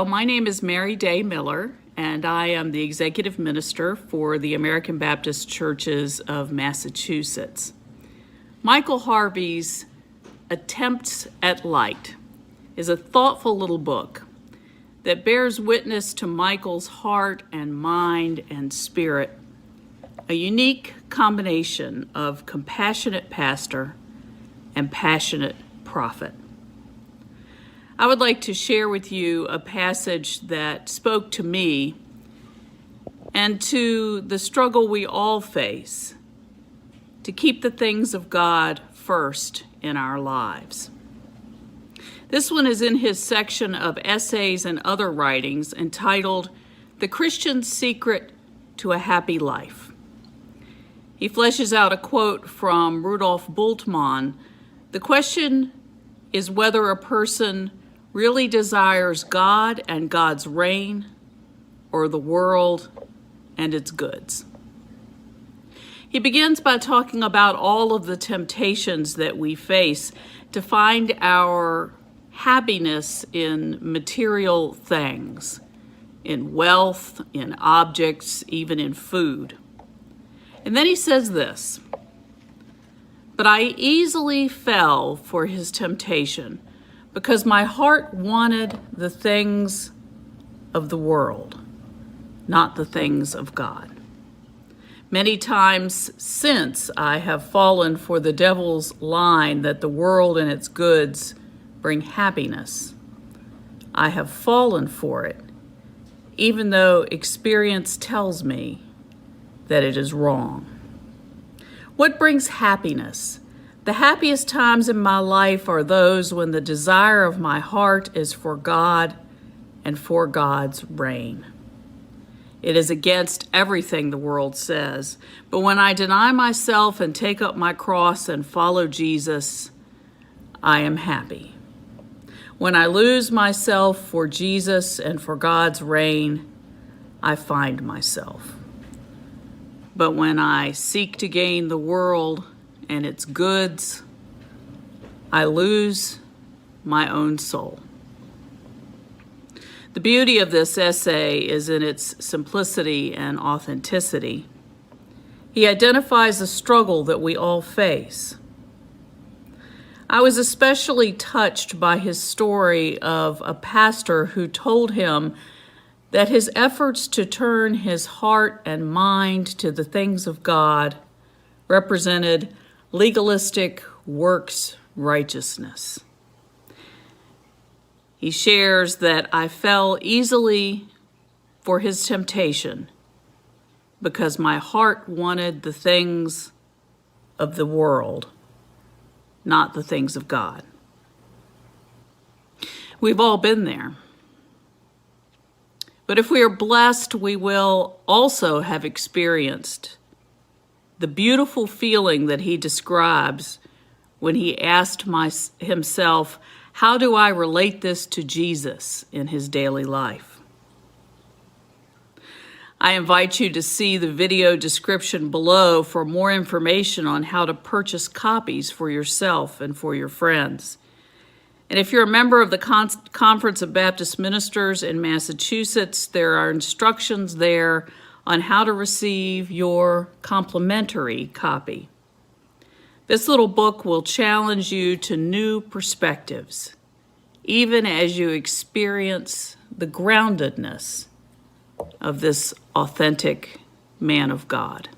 Well, my name is Mary Day Miller, and I am the executive minister for the American Baptist Churches of Massachusetts. Michael Harvey's Attempts at Light is a thoughtful little book that bears witness to Michael's heart and mind and spirit, a unique combination of compassionate pastor and passionate prophet. I would like to share with you a passage that spoke to me and to the struggle we all face to keep the things of God first in our lives. This one is in his section of essays and other writings entitled The Christian's Secret to a Happy Life. He fleshes out a quote from Rudolf Bultmann. The question is whether a person really desires God and God's reign, or the world and its goods. He begins by talking about all of the temptations that we face to find our happiness in material things, in wealth, in objects, even in food. And then he says this, "But I easily fell for his temptation, because my heart wanted the things of the world, not the things of God. Many times since I have fallen for the devil's line that the world and its goods bring happiness. I have fallen for it, even though experience tells me that it is wrong. What brings happiness? The happiest times in my life are those when the desire of my heart is for God and for God's reign. It is against everything the world says, but when I deny myself and take up my cross and follow Jesus, I am happy. When I lose myself for Jesus and for God's reign, I find myself. But when I seek to gain the world and its goods, I lose my own soul." The beauty of this essay is in its simplicity and authenticity. He identifies the struggle that we all face. I was especially touched by his story of a pastor who told him that his efforts to turn his heart and mind to the things of God represented legalistic works righteousness. He shares that I fell easily for his temptation because my heart wanted the things of the world, not the things of God. We've all been there. But if we are blessed, we will also have experienced the beautiful feeling that he describes when he asked himself, how do I relate this to Jesus in his daily life? I invite you to see the video description below for more information on how to purchase copies for yourself and for your friends. And if you're a member of the Conference of Baptist Ministers in Massachusetts, there are instructions there on how to receive your complementary copy. This little book will challenge you to new perspectives, even as you experience the groundedness of this authentic man of God.